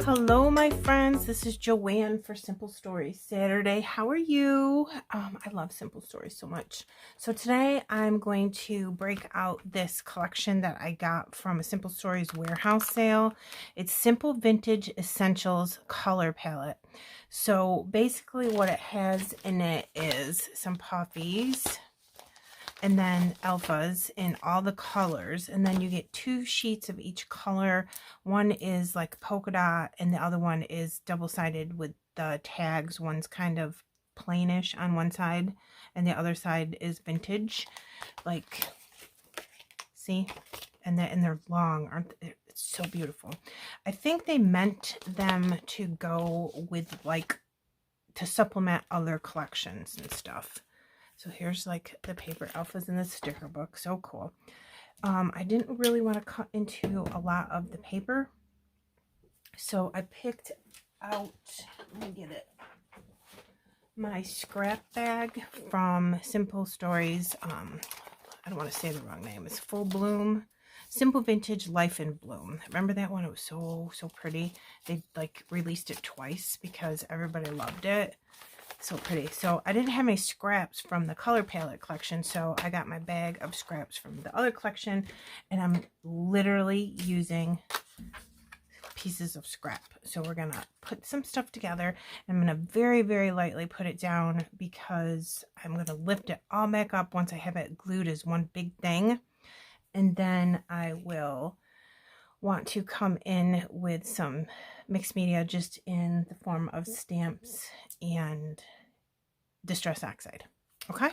Hello, my friends. This is Joanne for Simple Stories Saturday. How are you? I love Simple Stories so much. So today I'm going to break out this collection that I got from a Simple Stories warehouse sale. It's Simple Vintage Essentials Color Palette. So basically what it has in it is some puffies, and then alphas in all the colors, and then you get 2 sheets of each color. One is like polka dot and the other one is double-sided with the tags. One's kind of plainish on one side and the other side is vintage, like, see, and they're long, aren't they? It's so beautiful. I think they meant them to go with, like, to supplement other collections and stuff. So here's like the paper alphas in the sticker book. So cool. I didn't really want to cut into a lot of the paper, so I picked out, let me get it, my scrap bag from Simple Stories. I don't want to say the wrong name. It's Full Bloom. Simple Vintage Life in Bloom. Remember that one? It was so pretty. They like released it twice because everybody loved it. So pretty. So I didn't have any scraps from the color palette collection, so I got my bag of scraps from the other collection, and I'm literally using pieces of scrap. So we're gonna put some stuff together. I'm gonna very lightly put it down because I'm gonna lift it all back up once I have it glued as one big thing, and then I will want to come in with some mixed media just in the form of stamps and Distress Oxide. Okay,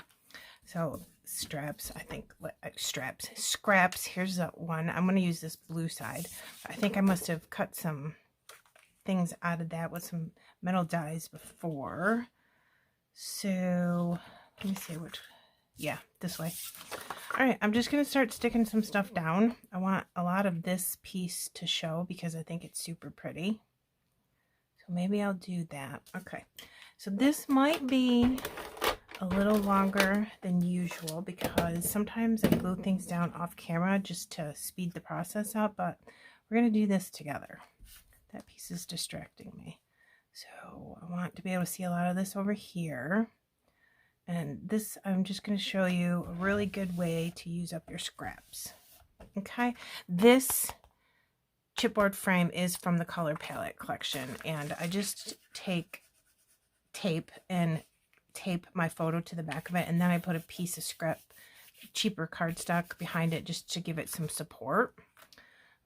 so straps, I think, scraps. Here's that one. I'm going to use this blue side. I think I must have cut some things out of that with some metal dies before. So let me see which, yeah, this way. All right, I'm just going to start sticking some stuff down. I want a lot of this piece to show because I think it's super pretty. So maybe I'll do that. Okay, so this might be a little longer than usual because sometimes I glue things down off camera just to speed the process up, but we're going to do this together. That piece is distracting me. So I want to be able to see a lot of this over here. And this, I'm just going to show you a really good way to use up your scraps. Okay, this chipboard frame is from the color palette collection, and I just take tape and tape my photo to the back of it, and then I put a piece of scrap, cheaper cardstock behind it just to give it some support.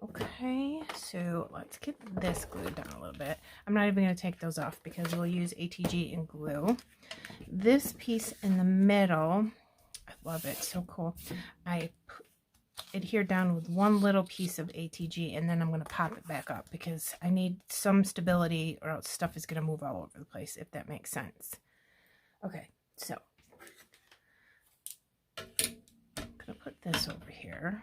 Okay, so let's get this glued down a little bit. I'm not even going to take those off because we'll use ATG and glue. This piece in the middle, I love it, so cool. I adhere down with one little piece of ATG, and then I'm going to pop it back up because I need some stability or else stuff is going to move all over the place, if that makes sense. Okay, so I'm going to put this over here.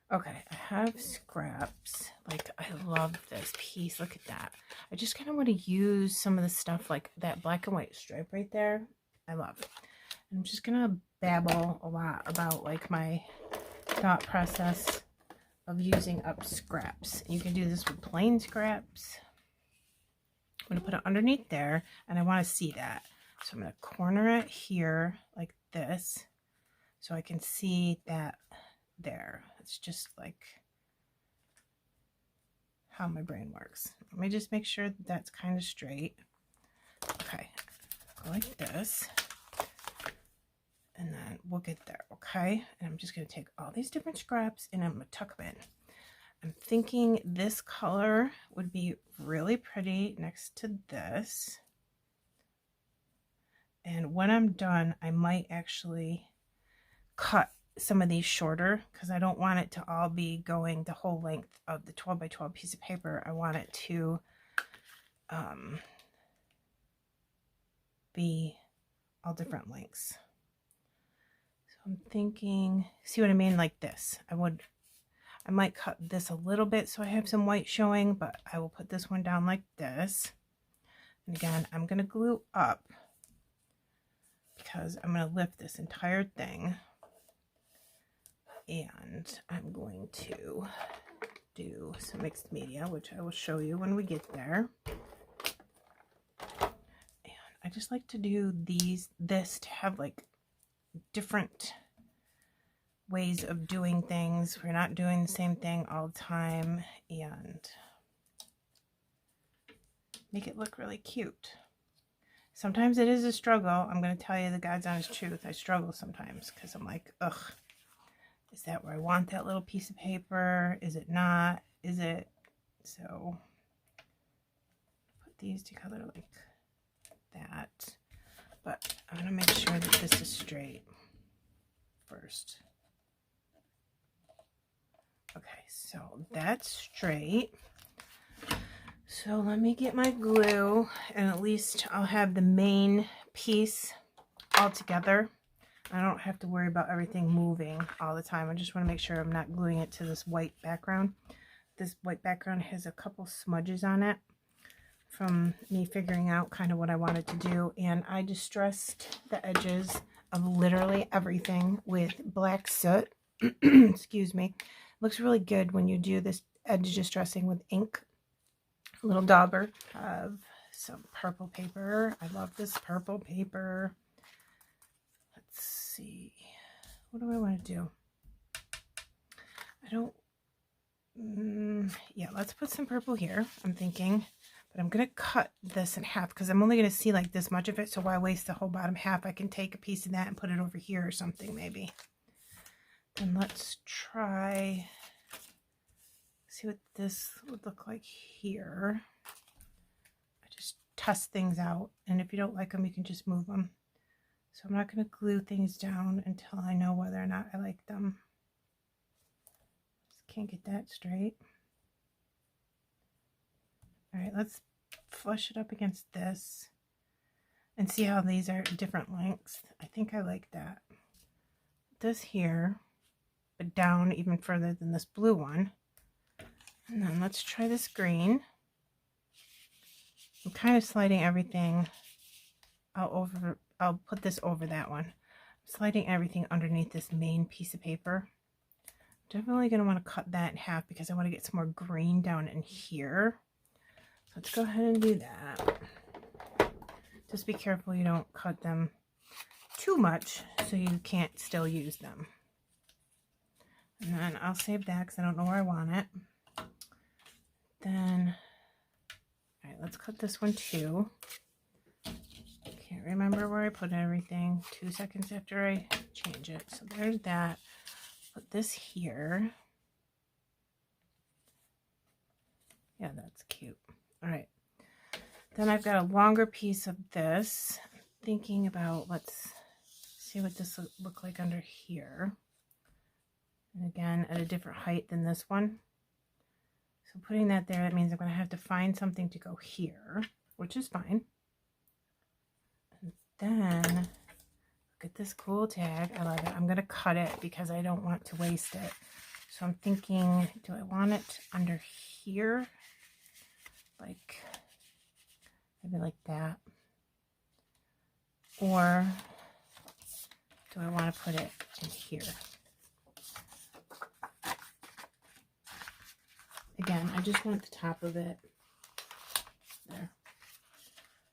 Okay, I have scraps. Like, I love this piece. Look at that. I just kind of want to use some of the stuff, like that black and white stripe right there. I love it. I'm just going to babble a lot about, like, my thought process of using up scraps. You can do this with plain scraps. I'm going to put it underneath there, and I want to see that. So I'm going to corner it here like this so I can see that there. It's just like how my brain works. Let me just make sure that that's kind of straight. Okay, go like this, and then we'll get there. Okay, and I'm just going to take all these different scraps and I'm going to tuck them in. I'm thinking this color would be really pretty next to this. And when I'm done, I might actually cut some of these shorter because I don't want it to all be going the whole length of the 12 by 12 piece of paper. I want it to be all different lengths. So I'm thinking, see what I mean? Like this. I might cut this a little bit so I have some white showing, but I will put this one down like this. And again, I'm going to glue up because I'm going to lift this entire thing. And I'm going to do some mixed media, which I will show you when we get there. And I just like to do this to have like different ways of doing things. We're not doing the same thing all the time, and make it look really cute. Sometimes it is a struggle. I'm going to tell you the God's honest truth. I struggle sometimes because I'm like, ugh, is that where I want that little piece of paper? Is it not? Is it? So put these together like that. But I'm going to make sure that this is straight first. Okay, so that's straight. So let me get my glue, and at least I'll have the main piece all together. I don't have to worry about everything moving all the time. I just want to make sure I'm not gluing it to this white background. This white background has a couple smudges on it from me figuring out kind of what I wanted to do, and I distressed the edges of literally everything with black soot. Excuse me. Looks really good when you do this edge distressing with ink. A little dauber of some purple paper. I love this purple paper. Let's see. What do I want to do? I don't... yeah, let's put some purple here, I'm thinking. But I'm going to cut this in half because I'm only going to see like this much of it. So why waste the whole bottom half? I can take a piece of that and put it over here or something maybe. And let's try, see what this would look like here. I just test things out, and if you don't like them, you can just move them. So I'm not going to glue things down until I know whether or not I like them. Just can't get that straight. All right, let's flush it up against this and see how these are different lengths. I think I like that. This here, but down even further than this blue one. And then let's try this green. I'm kind of sliding everything out over, I'll put this over that one. I'm sliding everything underneath this main piece of paper. Definitely going to want to cut that in half because I want to get some more green down in here. So let's go ahead and do that. Just be careful you don't cut them too much so you can't still use them. And then I'll save that because I don't know where I want it. Then, all right, let's cut this one too. Can't remember where I put everything. 2 seconds after I change it. So there's that. Put this here. Yeah, that's cute. All right. Then I've got a longer piece of this. I'm thinking about, let's see what this will look like under here. And again, at a different height than this one. So putting that there, that means I'm going to have to find something to go here, which is fine. And then, look at this cool tag. I love it. I'm going to cut it because I don't want to waste it. So I'm thinking, do I want it under here? Like, maybe like that. Or do I want to put it in here? Again, I just want the top of it there,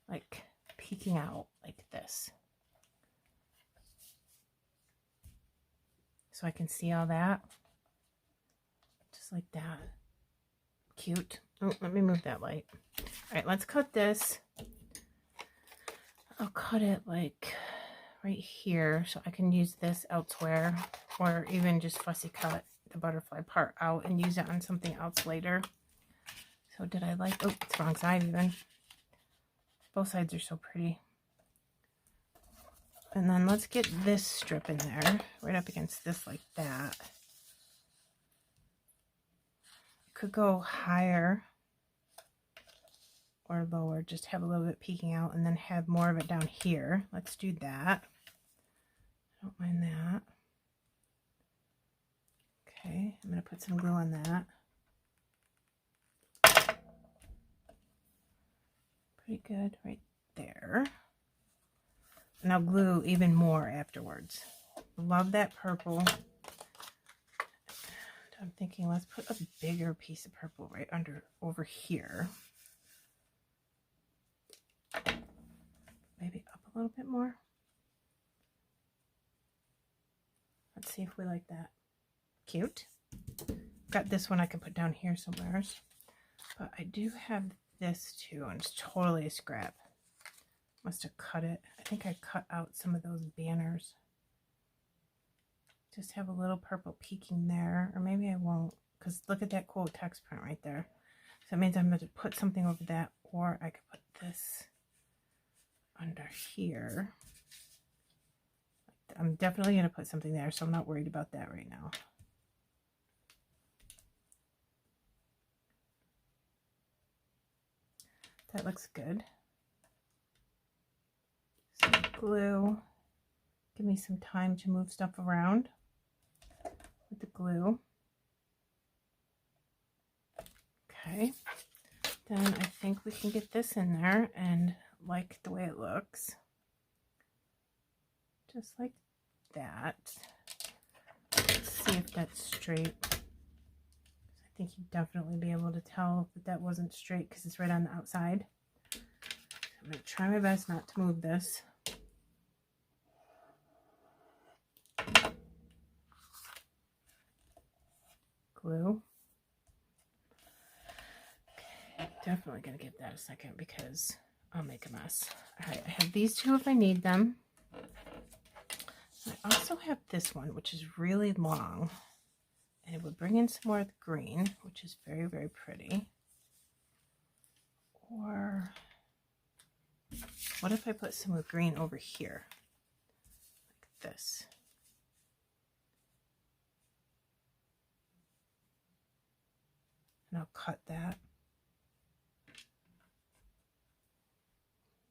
like peeking out like this. So I can see all that. Just like that. Cute. Oh, let me move that light. All right, let's cut this. I'll cut it like right here so I can use this elsewhere, or even just fussy cut the butterfly part out and use it on something else later. So did I like, oh, it's wrong side even. Both sides are so pretty. And then let's get this strip in there, right up against this like that. Could go higher or lower, just have a little bit peeking out and then have more of it down here. Let's do that. I don't mind that. Okay, I'm going to put some glue on that. Pretty good right there. And I'll glue even more afterwards. Love that purple. And I'm thinking let's put a bigger piece of purple right over here. Maybe up a little bit more. Let's see if we like that. Cute. Got this one I can put down here somewhere. But I do have this too, and it's totally a scrap. Must have cut it. I think I cut out some of those banners. Just have a little purple peeking there, or maybe I won't, because look at that cool text print right there. So that means I'm going to put something over that, or I could put this under here. I'm definitely going to put something there, so I'm not worried about that right now. That looks good. Some glue. Give me some time to move stuff around with the glue. Okay. Then I think we can get this in there and like the way it looks. Just like that. Let's see if that's straight. I think you'd definitely be able to tell that that wasn't straight because it's right on the outside. I'm going to try my best not to move this. Glue. Okay, definitely going to give that a second because I'll make a mess. All right, I have these two if I need them. I also have this one, which is really long. And it would bring in some more of the green, which is very, very pretty. Or what if I put some of the green over here? Like this. And I'll cut that.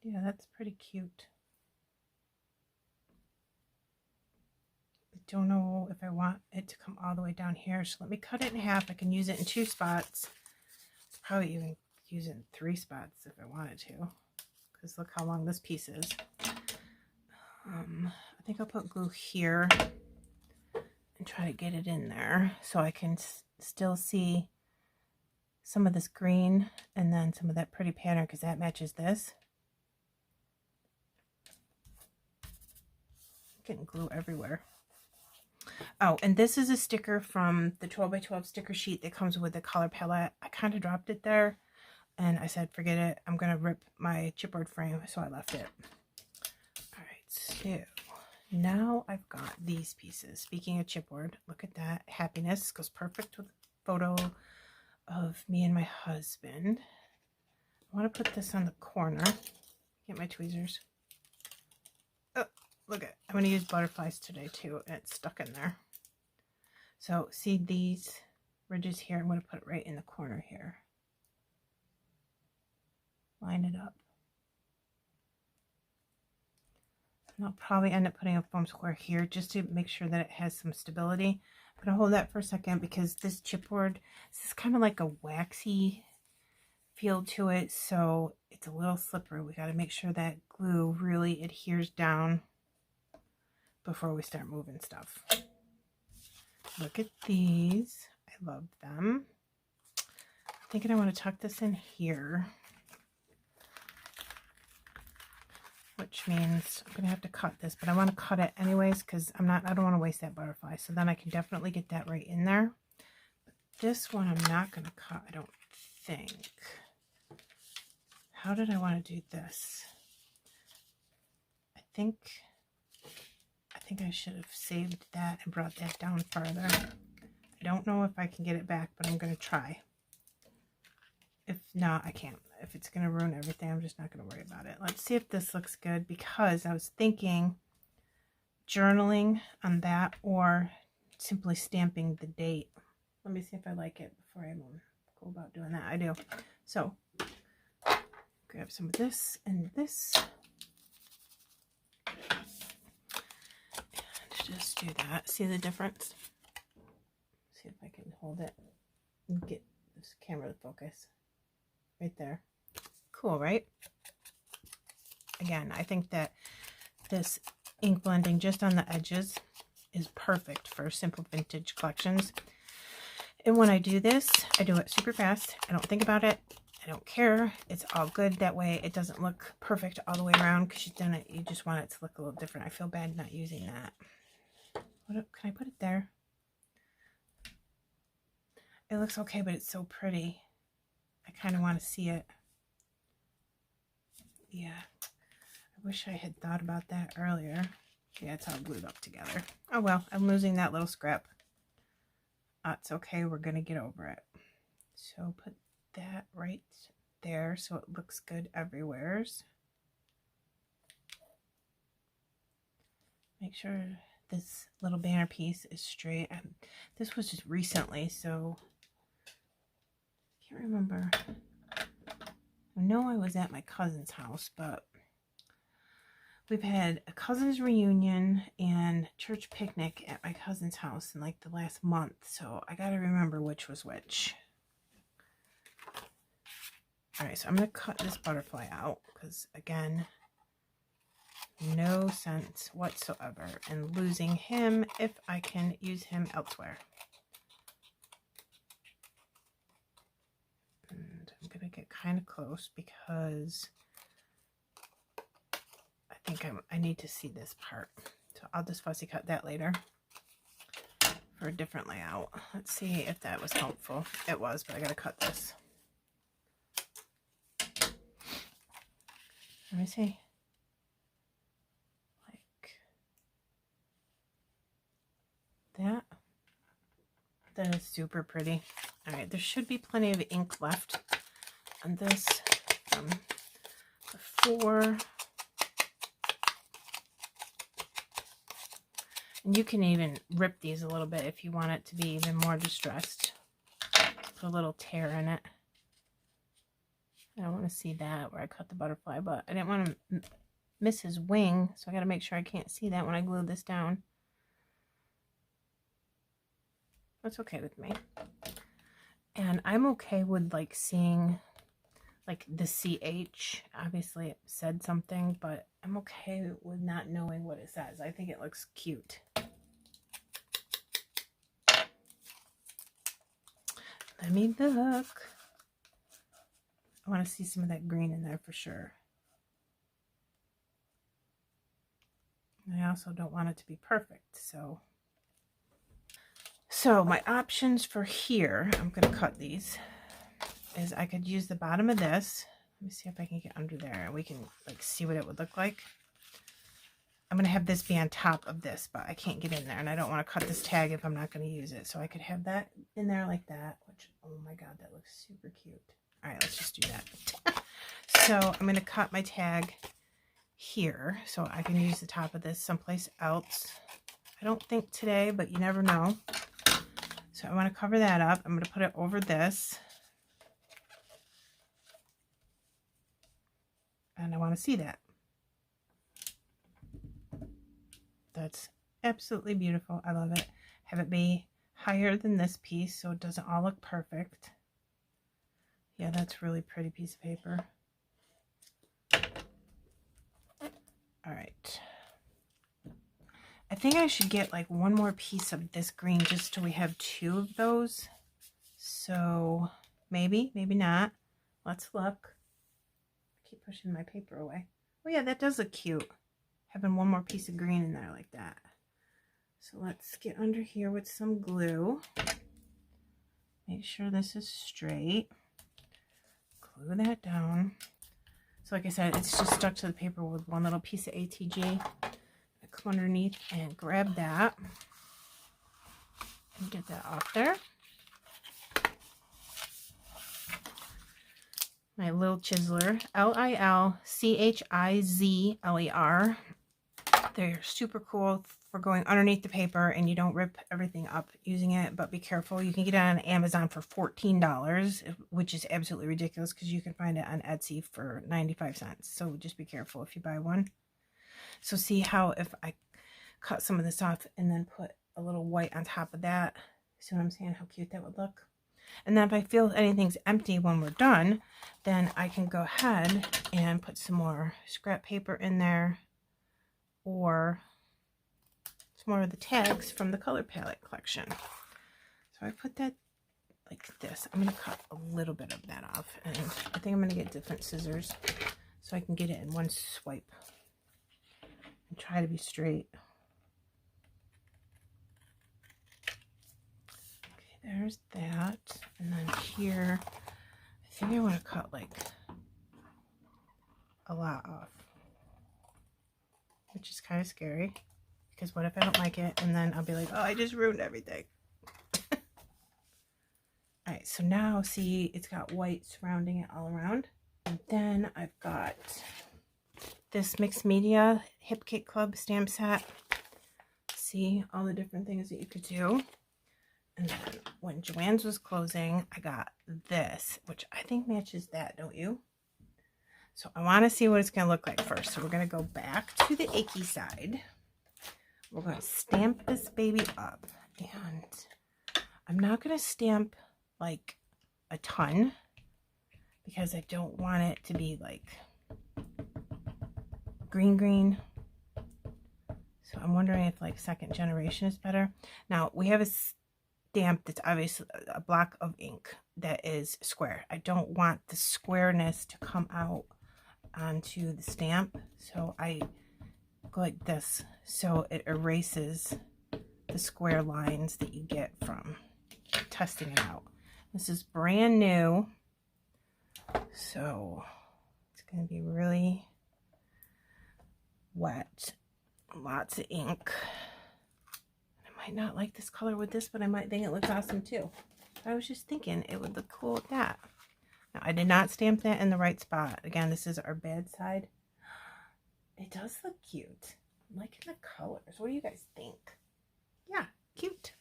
Yeah, that's pretty cute. Don't know if I want it to come all the way down here, so let me cut it in half. I can use it in 2 spots, probably even use it in 3 spots if I wanted to, because look how long this piece is. I think I'll put glue here and try to get it in there so I can still see some of this green and then some of that pretty pattern, because that matches this. I'm getting glue everywhere. Oh, and this is a sticker from the 12 by 12 sticker sheet that comes with the color palette. I kind of dropped it there and I said, forget it. I'm going to rip my chipboard frame, so I left it. All right, so now I've got these pieces. Speaking of chipboard, look at that. Happiness goes perfect with a photo of me and my husband. I want to put this on the corner. Get my tweezers. Oh, look at, I'm going to use butterflies today too, and it's stuck in there. So see these ridges here? I'm going to put it right in the corner here. Line it up. And I'll probably end up putting a foam square here just to make sure that it has some stability. I'm going to hold that for a second because this chipboard, this is kind of like a waxy feel to it, so it's a little slippery. We got to make sure that glue really adheres down before we start moving stuff. Look at these. I love them. I'm thinking I want to tuck this in here, which means I'm going to have to cut this, but I want to cut it anyways because I don't want to waste that butterfly. So then I can definitely get that right in there. But this one I'm not going to cut, I don't think. How did I want to do this? I think I should have saved that and brought that down farther. I don't know if I can get it back, but I'm going to try. If not, I can't. If it's going to ruin everything, I'm just not going to worry about it. Let's see if this looks good, because I was thinking journaling on that or simply stamping the date. Let me see if I like it before I go about doing that. I do. So grab some of this and this. And just do that. See the difference? see if I can hold it and get this camera to focus. Right there. Cool, right? Again, I think that this ink blending just on the edges is perfect for simple vintage collections. And when I do this, I do it super fast. I don't think about it. I don't care. It's all good that way. It doesn't look perfect all the way around because you've done it. You just want it to look a little different. I feel bad not using that. Can I put it there? It looks okay, but it's so pretty. I kind of want to see it. Yeah. I wish I had thought about that earlier. Yeah, it's all glued up together. Oh well, I'm losing that little scrap. It's okay. We're going to get over it. So put that right there so it looks good everywhere. Make sure this little banner piece is straight. This was just recently, so I can't remember. I know I was at my cousin's house, but we've had a cousin's reunion and church picnic at my cousin's house in like the last month, so I gotta remember which was which. Alright, so I'm going to cut this butterfly out because, again, no sense whatsoever in losing him if I can use him elsewhere. And I'm going to get kind of close because I think I need to see this part. So I'll just fussy cut that later for a different layout. Let's see if that was helpful. It was, but I got to cut this. Let me see. Like that. That is super pretty. All right, there should be plenty of ink left on this from before. And you can even rip these a little bit if you want it to be even more distressed. Put a little tear in it. I don't want to see that where I cut the butterfly, but I didn't want to miss his wing, so I got to make sure I can't see that when I glue this down. That's okay with me. And I'm okay with like seeing like the CH. Obviously it said something, but I'm okay with not knowing what it says. I think it looks cute. Let me look. I want to see some of that green in there for sure. I also don't want it to be perfect, so my options for here, I'm going to cut these, is I could use the bottom of this. Let me see if I can get under there and we can like see what it would look like. I'm going to have this be on top of this, but I can't get in there and I don't want to cut this tag if I'm not going to use it. So I could have that in there like that, which, oh my God, that looks super cute. All right, let's just do that. So I'm going to cut my tag here so I can use the top of this someplace else. I don't think today, but you never know. So I want to cover that up. I'm going to put it over this. And I want to see that. That's absolutely beautiful. I love it. Have it be higher than this piece so it doesn't all look perfect. Yeah, that's really pretty piece of paper. All right. I think I should get like one more piece of this green just till we have two of those. So maybe, maybe not. Let's look. I keep pushing my paper away. Oh yeah, that does look cute. Having one more piece of green in there like that. So let's get under here with some glue. Make sure this is straight. Glue that down. So like I said, it's just stuck to the paper with one little piece of ATG. I come underneath and grab that and get that off there. My little chiseler, Lilchizler. They're super cool for going underneath the paper and you don't rip everything up using it, but be careful. You can get it on Amazon for $14, which is absolutely ridiculous because you can find it on Etsy for 95 cents. So just be careful if you buy one. So see how if I cut some of this off and then put a little white on top of that, See what I'm saying? How cute that would look. And then if I feel anything's empty when we're done, then I can go ahead and put some more scrap paper in there, or some more of the tags from the color palette collection. So I put that like this. I'm going to cut a little bit of that off, and I think I'm going to get different scissors so I can get it in one swipe and try to be straight. Okay, there's that. And then here, I think I want to cut like a lot off, which is kind of scary, because what if I don't like it, and then I'll be like, oh, I just ruined everything. All right, so now see, it's got white surrounding it all around. And then I've got this mixed media Hip Kit Club stamp set. See all the different things that you could do. And then when Joanne's was closing, I got this, which I think matches that, don't you? So I want to see what it's going to look like first. So we're going to go back to the icky side. We're going to stamp this baby up. And I'm not going to stamp like a ton, because I don't want it to be like green. So I'm wondering if like second generation is better. Now we have a stamp that's obviously a block of ink that is square. I don't want the squareness to come out onto the stamp, so I go like this so it erases the square lines that you get from testing it out. This is brand new, so it's going to be really wet. Lots of ink. I might not like this color with this, but I might think it looks awesome too. I was just thinking it would look cool with that. Now, I did not stamp that in the right spot. Again, this is our bad side. It does look cute. I'm liking the colors. What do you guys think? Yeah, cute.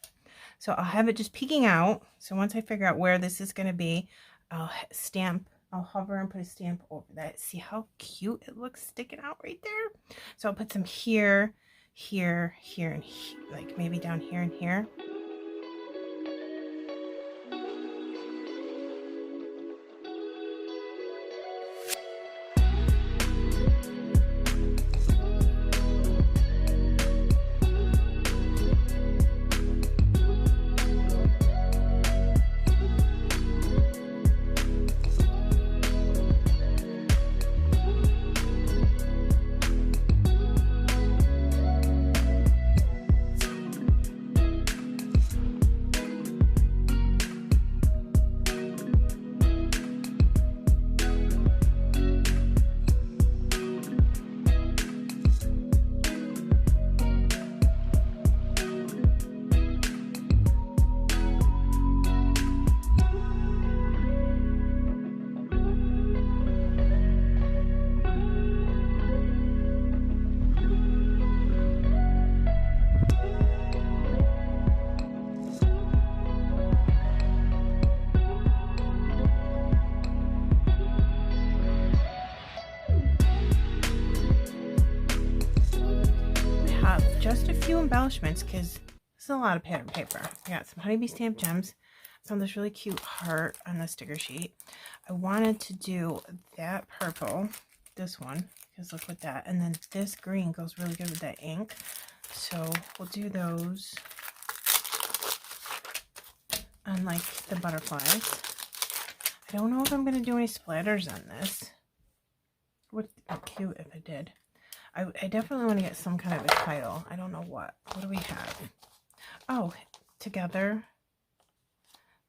So I'll have it just peeking out. So once I figure out where this is going to be, I'll hover and put a stamp over that. See how cute it looks sticking out right there? So I'll put some here, here, here, and here, like maybe down here and here. Just a few embellishments, because this is a lot of pattern paper. I got some honeybee stamp gems, some of this really cute heart on the sticker sheet. I wanted to do that purple, this one, because look what that, and then this green goes really good with that ink. So we'll do those on like the butterflies. I don't know if I'm going to do any splatters on this. Would be cute if I did. I definitely want to get some kind of a title. I don't know what. What do we have? Oh, together.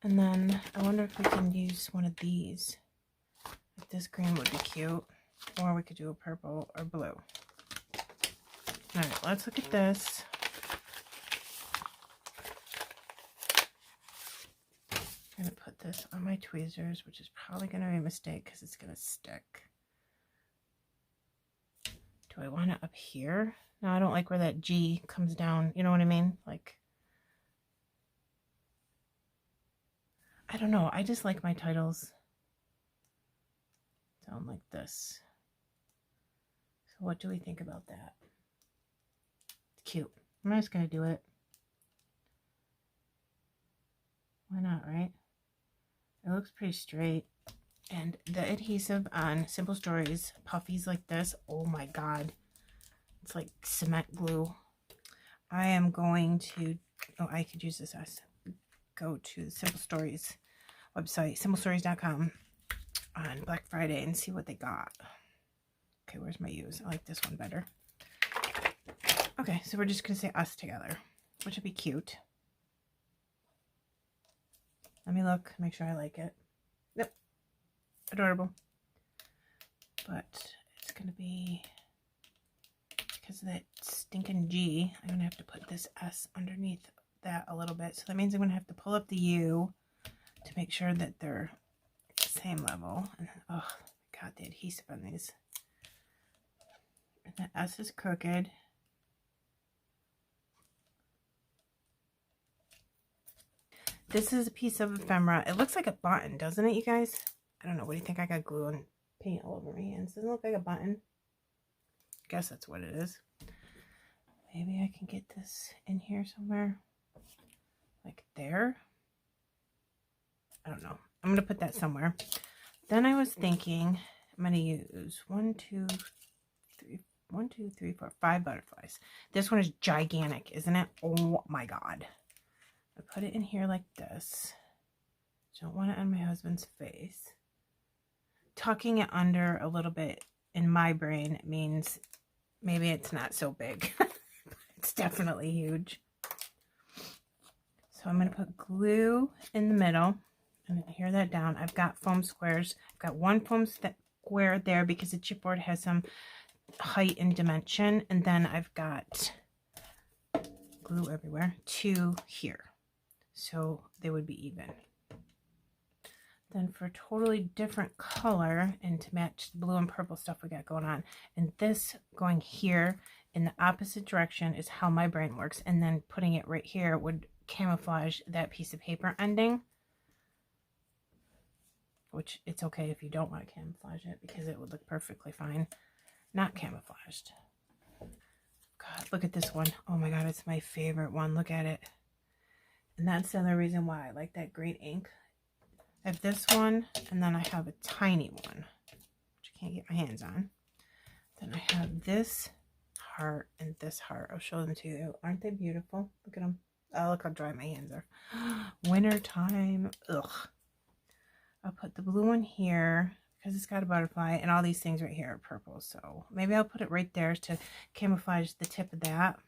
And then I wonder if we can use one of these. If this green would be cute. Or we could do a purple or blue. Alright, let's look at this. I'm going to put this on my tweezers, which is probably going to be a mistake because it's going to stick. Do I want it up here? No, I don't like where that G comes down. You know what I mean? Like, I don't know. I just like my titles down like this. So what do we think about that? It's cute. I'm just going to do it. Why not, right? It looks pretty straight. And the adhesive on Simple Stories puffies like this, oh my god, it's like cement glue. I am going to, oh, I could use this as go to the Simple Stories website, simplestories.com, on Black Friday and see what they got. Okay, where's my use? I like this one better. Okay, so we're just gonna say us together, which would be cute. Let me look, make sure I like it. Yep, adorable. But it's gonna be, because of that stinking G, I'm gonna have to put this S underneath that a little bit. So that means I'm gonna have to pull up the U to make sure that they're the same level. And oh god, the adhesive on these. And the S is crooked. This is a piece of ephemera. It looks like a button, doesn't it, you guys? I don't know. What do you think? I got glue and paint all over my hands. Doesn't it look like a button? I guess that's what it is. Maybe I can get this in here somewhere. Like there. I don't know. I'm going to put that somewhere. Then I was thinking I'm going to use 1, 2, 3, 4, 5 butterflies. This one is gigantic, isn't it? Oh my god. I put it in here like this. Don't want it on my husband's face. Tucking it under a little bit in my brain means maybe it's not so big. It's definitely huge. So I'm going to put glue in the middle and adhere that down. I've got foam squares. I've got one foam square there because the chipboard has some height and dimension. And then I've got glue everywhere, 2 here. So they would be even. Then for a totally different color and to match the blue and purple stuff we got going on, and this going here in the opposite direction is how my brain works, and then putting it right here would camouflage that piece of paper ending, which it's okay if you don't want to camouflage it because it would look perfectly fine not camouflaged. God, look at this one. Oh my god, it's my favorite one. Look at it. And that's the other reason why I like that green ink. I have this one, and then I have a tiny one, which I can't get my hands on. Then I have this heart and this heart. I'll show them to you. Aren't they beautiful? Look at them. Oh, look how dry my hands are. Winter time. Ugh. I'll put the blue one here because it's got a butterfly, and all these things right here are purple. So maybe I'll put it right there to camouflage the tip of that.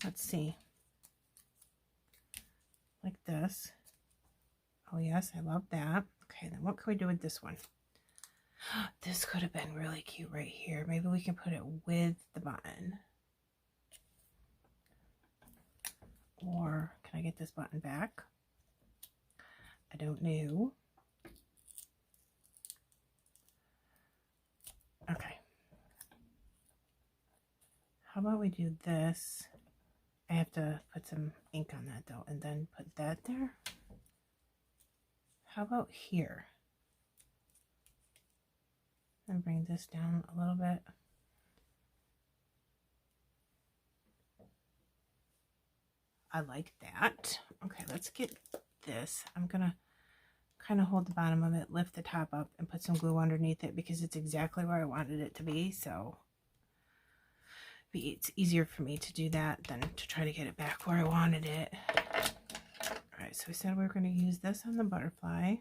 Let's see. Like this. Oh yes, I love that. Okay, then what can we do with this one? This could have been really cute right here. Maybe we can put it with the button. Or can I get this button back? I don't know. Okay. How about we do this? I have to put some ink on that though, and then put that there. How about here? And bring this down a little bit. I like that. Okay, let's get this. I'm gonna kind of hold the bottom of it, lift the top up, and put some glue underneath it because it's exactly where I wanted it to be. So it's easier for me to do that than to try to get it back where I wanted it. Alright, so we said we were going to use this on the butterfly.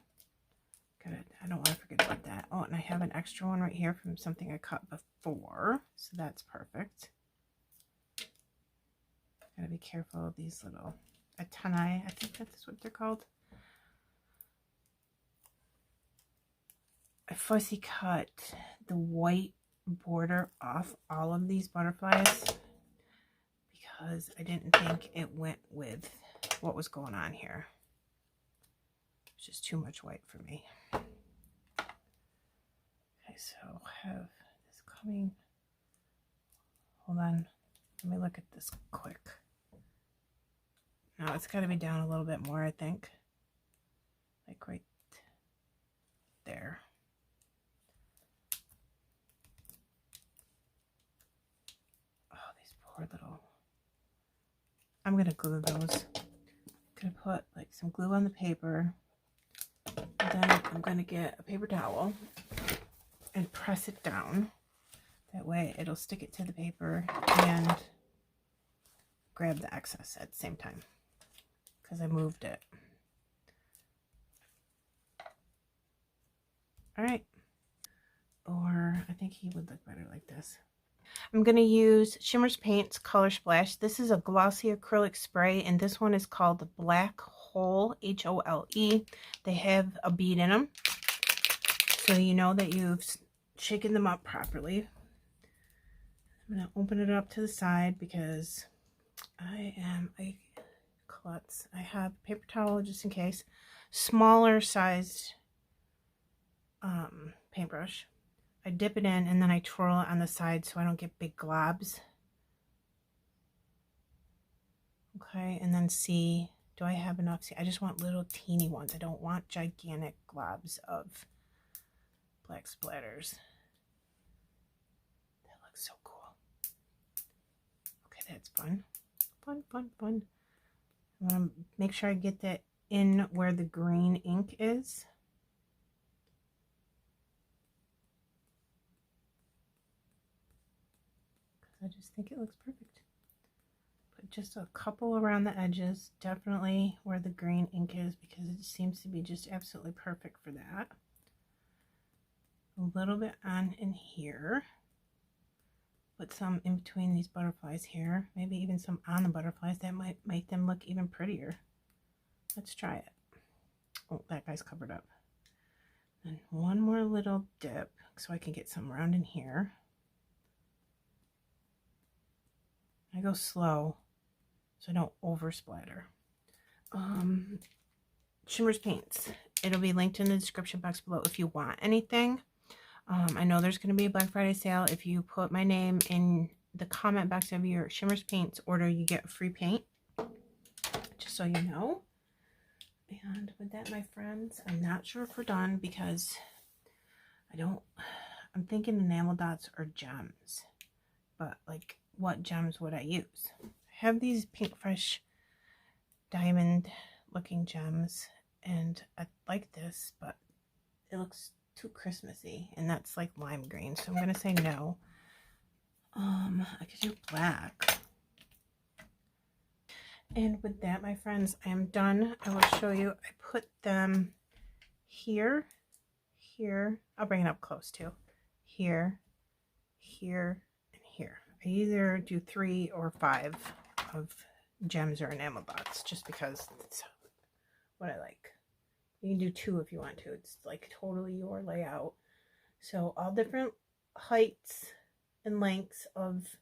Good. I don't want to forget about that. Oh, and I have an extra one right here from something I cut before. So that's perfect. Gotta be careful of these little antennae. I think that's what they're called. I fussy cut the white border off all of these butterflies because I didn't think it went with what was going on here. It's just too much white for me. Okay, so I have this coming. Hold on. Let me look at this quick. Now it's got to be down a little bit more, I think. Like right there. Oh, these poor little... I'm going to glue those going to put like some glue on the paper. And then I'm going to get a paper towel and press it down. That way it'll stick it to the paper and grab the excess at the same time because I moved it. All right. Or I think he would look better like this. I'm going to use Shimmer's Paints Color Splash. This is a glossy acrylic spray, and this one is called the Black Hole, H-O-L-E. They have a bead in them, so you know that you've shaken them up properly. I'm going to open it up to the side because I am a klutz. I have a paper towel just in case. Smaller sized paintbrush. I dip it in and then I twirl it on the side so I don't get big globs. Okay, and then see, do I have enough? See, I just want little teeny ones. I don't want gigantic globs of black splatters. That looks so cool. Okay, that's fun. Fun, fun, fun. I want to make sure I get that in where the green ink is. I just think it looks perfect. Put just a couple around the edges, definitely where the green ink is, because it seems to be just absolutely perfect for that. A little bit on in here. Put some in between these butterflies here, maybe even some on the butterflies. That might make them look even prettier. Let's try it. Oh, that guy's covered up. And one more little dip so I can get some around in here. I go slow so I don't over splatter. Shimmer's Paints. It'll be linked in the description box below if you want anything. I know there's going to be a Black Friday sale. If you put my name in the comment box of your Shimmer's Paints order, you get a free paint. Just so you know. And with that, my friends, I'm not sure if we're done because I'm thinking enamel dots or gems. But like, what gems would I use? I have these Pink Fresh diamond looking gems, and I like this, but it looks too Christmassy, and that's like lime green, so I'm gonna say no. I could do black. And with that, my friends, I am done. I will show you. I put them here, here. I'll bring it up close too. Here, here, and here. I either do 3 or 5 of gems or enamel dots just because it's what I like. You can do 2 if you want to. It's like totally your layout. So all different heights and lengths of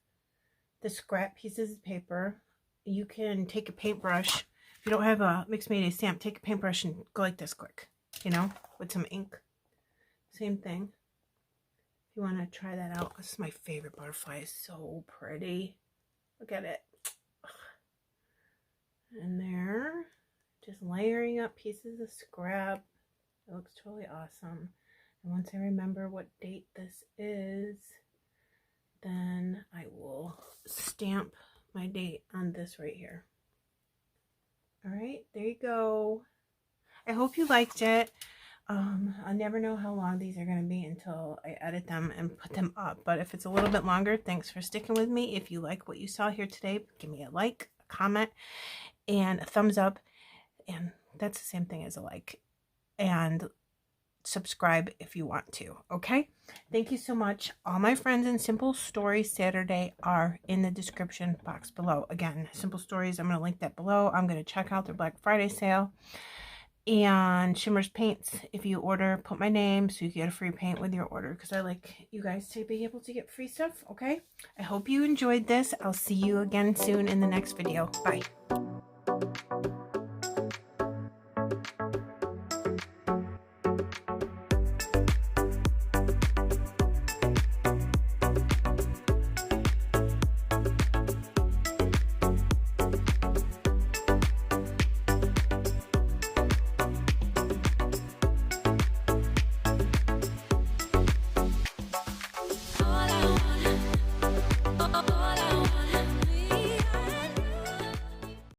the scrap pieces of paper. You can take a paintbrush. If you don't have a mixed media stamp, take a paintbrush and go like this quick, you know, with some ink. Same thing. If you want to try that out, this is my favorite butterfly. It's so pretty. Look at it. And there, just layering up pieces of scrap. It looks totally awesome. And once I remember what date this is, then I will stamp my date on this right here. All right, there you go. I hope you liked it. I'll never know how long these are going to be until I edit them and put them up. But if it's a little bit longer, thanks for sticking with me. If you like what you saw here today, give me a like, a comment, and a thumbs up. And that's the same thing as a like. And subscribe if you want to. Okay? Thank you so much. All my friends in Simple Stories Saturday are in the description box below. Again, Simple Stories, I'm going to link that below. I'm going to check out their Black Friday sale. And Shimmer's Paints, if you order, put my name so you get a free paint with your order, because I like you guys to be able to get free stuff. Okay, I hope you enjoyed this. I'll see you again soon in the next video. Bye.